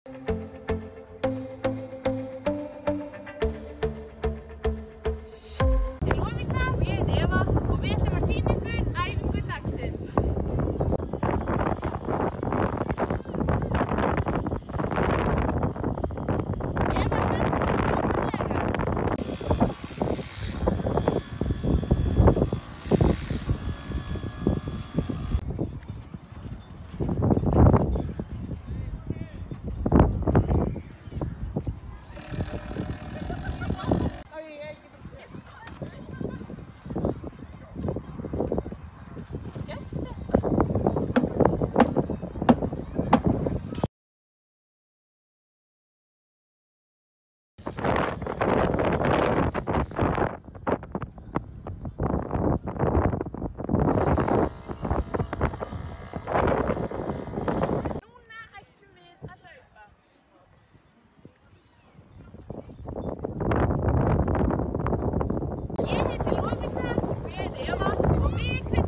Lovísa og ég heiti Eva og við ætlum að sýna ykkur æfingu dagsins. Eva stendur sig frábærlega. Ég heiti Lovísa og ég heiti Eva og við